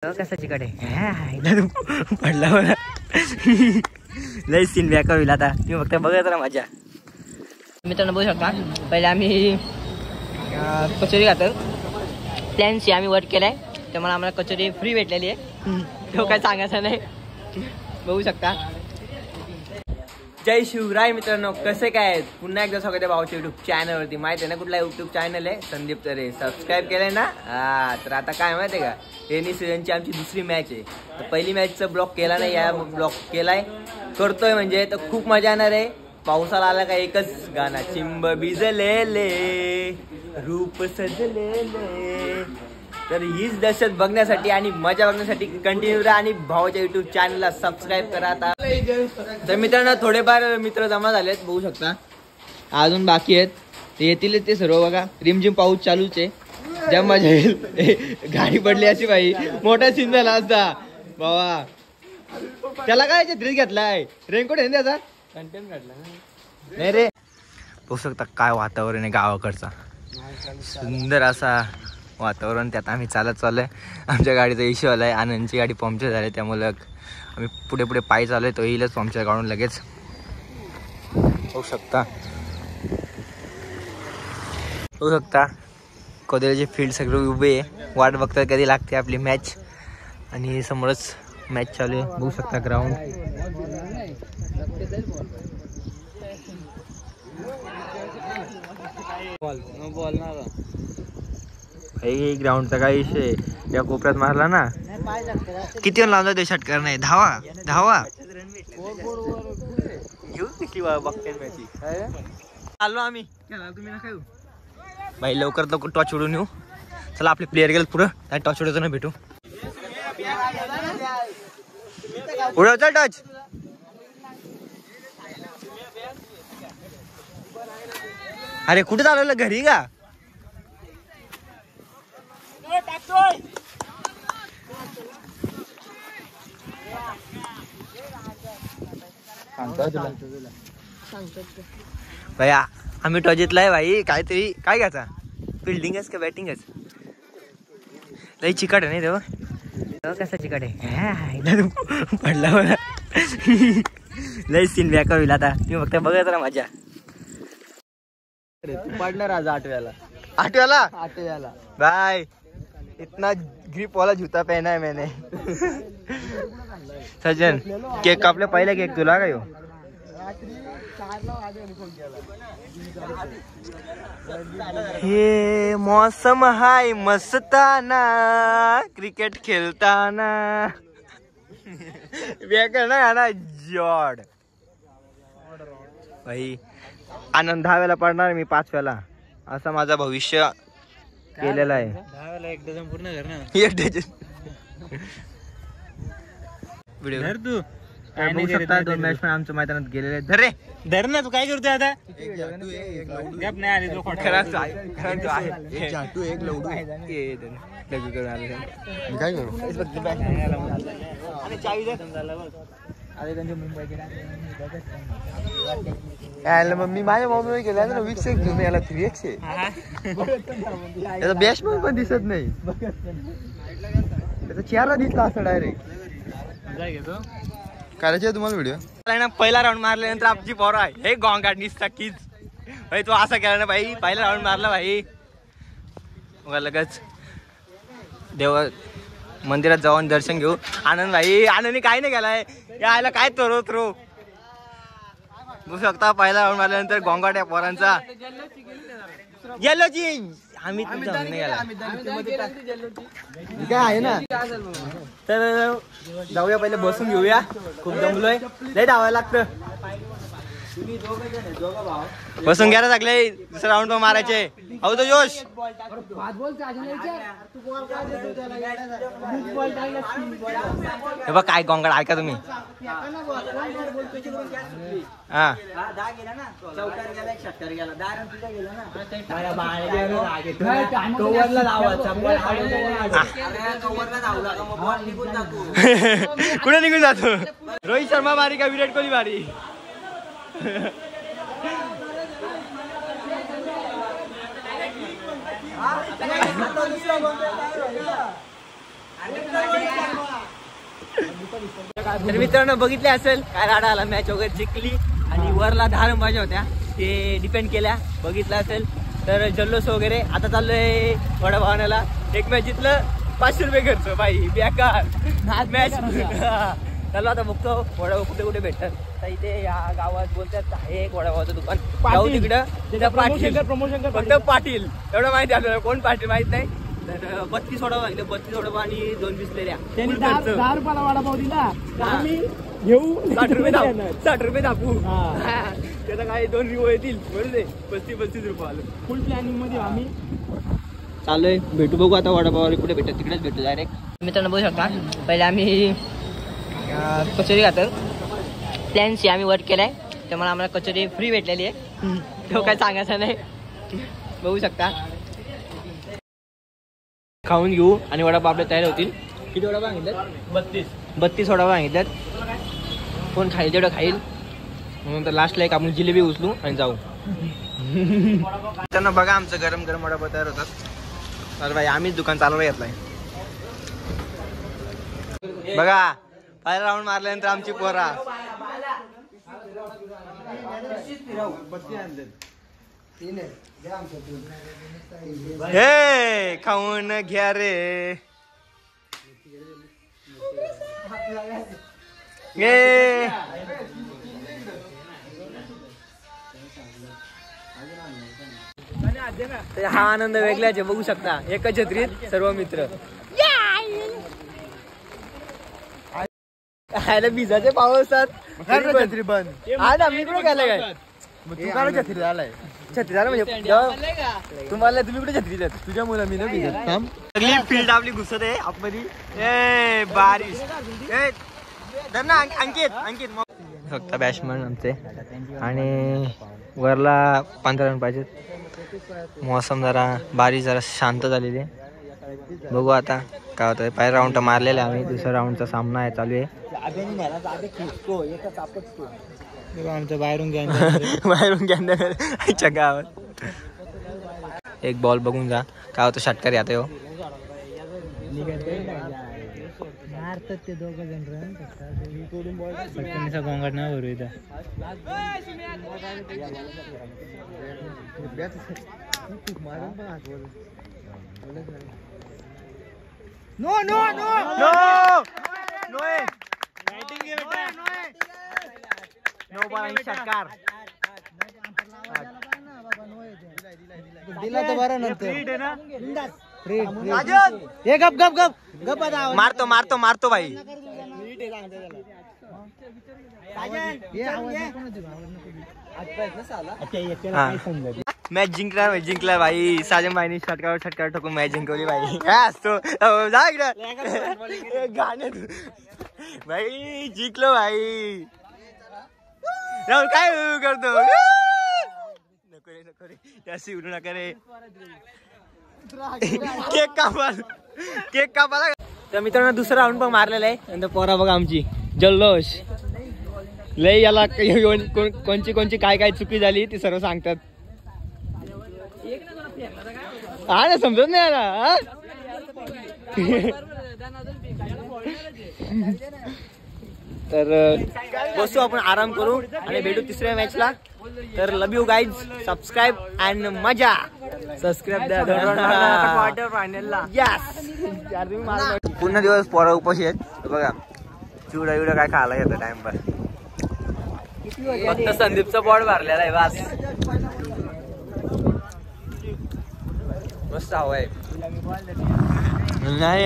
कसा चिकट आहे पडला मला लय सीन बॅक होईल आता तुम्ही फक्त बघत राहा माझ्या मित्रांनो. बघू शकता पहिले आम्ही कचोरी खातो. प्लॅनशी आम्ही वर्क केलाय त्यामुळे आम्हाला कचोरी फ्री भेटलेली आहे. तो काय सांगायचं नाही. बघू शकता. जय शिवराय मित्रांनो, कसे काय आहेत? पुन्हा एकदा स्वागत आहे भाऊच्या युट्यूब चॅनलवरती. माहिती आहे ना कुठला युट्यूब चॅनल आहे? संदीप तरे. सबस्क्राईब केलंय ना? तर आता काय माहिती आहे का, रेनी सीझनची आमची दुसरी मॅच आहे. तर पहिली मॅचचा ब्लॉक केला नाही, या ब्लॉक केलाय करतोय म्हणजे तर खूप मजा येणार आहे. पावसाला आला का एकच गाणं, चिंब भिजलेले रूप सजलेले. तर हीच दहशत बघण्यासाठी आणि मजा बघण्यासाठी कंटिन्यू राहा आणि भावाच्या युट्यूब चॅनलला सबस्क्राईब करा. आता तर मित्रांनो थोडेफार मित्र जमा झालेत, बघू शकता. अजून बाकी आहेत, ते येतील ते सर्व. बघा रिमझिम पाऊस चालूच आहे, ज्या मजा येईल. गाडी पडली अशी बाई, मोठा सीन झाला असता बाबा. त्याला काय ड्रेस घेतलाय, रेनकोट आहे त्याचा, कंटेंट काढला नाही रे. बघू शकता काय वातावरण आहे गावाकडचा, सुंदर असा वातावरण. त्यात आम्ही चाललोय. आमच्या गाडीचा इश्यू आलाय, आनंदची गाडी पंक्चर झाली, त्यामुळे आम्ही पुढे पुढे पायी चाललोय. तो येईलच पंक्चर काढून लगेच. होऊ शकता कोदळची फील्ड सगळे उभे आहे, वाट बघतात कधी लागते आपली मॅच. आणि समोरच मॅच चालू आहे, बघू शकता ग्राउंड. ग्राउंडचा काय विषय, या कोपऱ्यात मारला ना, किती लावला ते षटकार नाही. धावा धावा आलो आम्ही. तुम्ही ना भाई लवकर लवकर टॉच उडून येऊ. चला आपले प्लेयर गेले पुढं, टॉच उडवतो ना, भेटू. उडव चल टच. अरे कुठे चालवलं, घरी का? भैया आम्ही टॉस जितलाय भाई. काहीतरी काय घ्यायचा, फिल्डिंगच का बॅटिंगच? लई चिकट आहे नाही तेव्हा. कसा चिकट आहे पडला मला. लई सीन बॅक होईल आता तुम्ही फक्त बघत राहा माझ्या. पडणार आज आठव्याला भाई. इतना ग्रिप वाला जूता पहना है मैंने. सज्जन केक कापले पहिले, केक तुला काय हो? हे मौसम हाय मस्ताना, क्रिकेट खेळताना. बेकार ना जॉड भाई. आनंद 10 पडणार, मी 5 असा माझा भविष्य केलेला आहे. 10 एक डझन पूर्ण कर ना. एक डझन व्हिडिओ तू बघू शकता. 2 मॅच पण आमच्या मैदानात गेलेले आहेत. धर रे धर ना, तू काय करतोय आता? गप नाही आली तो खोटा. काय करू मी माझ्या मम्मी केला ना विक्स घेऊन याला 3x याचा बॅट्समन पण दिसत नाही, त्याचा चेहरा दिसला असं डायरेक्ट. करायचे तुम्हाला व्हिडिओ. पहिला राऊंड मारल्यानंतर आमची पोर आहे हे गॉंगाट निसता कीच भाई. तू असा केला ना भाई, पहिला राऊंड मारला भाई. मग लगेच देव मंदिरात जाऊन दर्शन घेऊ. आनंद भाई, आनंदने काय नाही केलाय यायला, काय थरो बघू शकता. पहिला राऊंड मारल्यानंतर गोंगाट या पोरांचा. येल्लोची आम्ही काय आहे ना. तर जाऊया, पहिले बसून घेऊया, खूप दमलोय, लय धावायला लागतं. बसून घ्यायला लागले, दुसरा राऊंड मारायचे. हो तो जोश. हे बघ काय गोंगाट, ऐका तुम्ही. हा कुठे निघून जातो. रोहित शर्मा मारी का विराट कोहली मारी? तर मित्रांनो बघितले असेल काय राडा आला, मॅच वगैरे जिंकली आणि वरला 10 रन पाहिजे होत्या ते डिपेंड केल्या, बघितलं असेल तर जल्लोष वगैरे. आता चाललोय वडापावण्याला, एक मॅच जिंकलं 500 रुपये खर्च बाई बेकार मॅच. चलो आता बघतो वडापाव कुठे कुठे भेटतात. तर इथे या गावात बोलतात आहे एक वडापावचं दुकान, जाऊ तिकडं पाटील, फक्त पाटील एवढं माहिती आपल्याला, कोण पाटील माहित नाही. तर 32 वडापाव घेतले, 32 वडापाव आणि 2 बिस्लेऱ्या. 10 रुपयाला वडापाव दिला आम्ही घेऊ 60 रुपये दाखवू. त्याचा काय 2 रिवो येतील बरोबर आहे. 35 रुपये आलं फुल प्लॅनिंग मध्ये आम्ही चाललोय. भेटू बघू आता वडापाव कुठे भेटतात तिकडेच भेटू डायरेक्ट. मित्रांनो बघू शकता पहिले आम्ही कचोरी खातो. प्लॅनशी आम्ही वर्क केलाय त्यामुळे आम्हाला कचोरी फ्री भेटलेली आहे, तो काय सांगायचं नाही. बघू शकता खाऊन घेऊ आणि वडापाव आपले तयार होतील. किती वडापाव सांगितलं? 32 वडापाव सांगितल्यात. कोण खाईल तेवढं खाईल. म्हणून तर लास्टला एक आपण जिलेबी उचलू आणि जाऊ. त्यांना बघा आमचं गरम गरम वडापाव तयार होतात. तर भाई आम्हीच दुकान चालवलं घेतलंय. बघा पहिला राऊंड मारल्यानंतर आमची पोरा हे खाऊन घ्या रे गे. हा आनंद वेगळाच आहे, बघू शकता एकच छत्रीत सर्व मित्र. भिजाचे पावसात छत्री बंद. हा ना मी कुठे गेलाय काय तू काय छत्री आलाय? छत्री झालं म्हणजे तुम्हाला तुम्ही कुठे छत्री देत? तुझ्या मुला मी ना भिजत थांब. सगळी फील्ड आपली घुसत आहे आपली. ए बारिश अंकित फक्त बॅट्समन आमचे आणि वरला 15 रन पाहिजेत. मौसम जरा बारिश जरा शांत झालेली आहे. बघू आता काय होतं. पहिला राऊंड तर मारलेला आम्ही, दुसऱ्या राऊंडचा सामना आहे चालू आहे. आमच्या बाहेरून घ्या गावात एक बॉल बघून जा काय होतं. षटकार आता हो ते दोघं जण गोंगाट ना भरू इथं. No no no no no no ball षटकार दिला तर बरं नंतर. गप गप गप गप मारतो मारतो मारतो भाई. मॅच जिंकला भाई. साजन भाईनी षटकार ठोकून मॅच जिंकवली भाई. असतो जा इकडं गाण्यात भाई जिंकलो भाई. राहुल काय करतो? नको रे नको रे त्याशी उडू नका रे. केक कापाला. तर मित्रांनो दुसरा राऊंड पण मारलेला आहे. नंतर पोरा बघा आमची जल्लोष लय. याला कोणची काय चुकी झाली ती सर्व सांगतात. हा ना समजत नाही याला. तर बसू आपण आराम करू आणि भेटू तिसऱ्या मॅचला. तर लव यू गाईज. सबस्क्राईब अँड मजा. सबस्क्राईब द्या क्वार्टर फायनलला. यस पुन्हा दिवस पोरा उपाशी आहेत. बघा चिवडा विवडा काय खायला येतं टाइमपास. फक्त संदीपचा बॉल भरलेला आहे वास. मस्त हवा आहे. नाही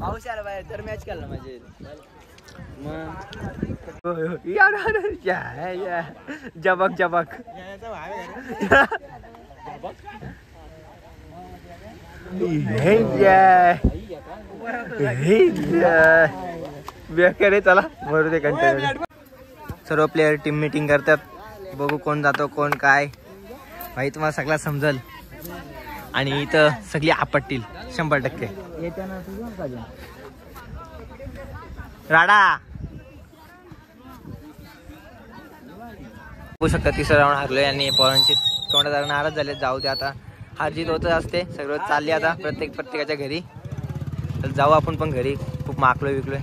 पाऊस आला बाहेर तर मॅच केला माझे. जबक जबक बेकार. चला भरू दे कंटेनर. सर्व प्लेयर टीम मीटिंग करतात. बघू कोण जातो कोण काय भाई. तुम्हाला सगळं समजल आणि इथं सगळी आपटतील 100%. राडा बघू शकता तिसरा राऊंड हारलोय आणि पोरांची तोंड जरा नाराज झाले. जाऊ दे आता हार जीत होत असते. सगळं चालली आता प्रत्येकाच्या घरी. तर जाऊ आपण पण घरी, खूप माकलोय विकलोय.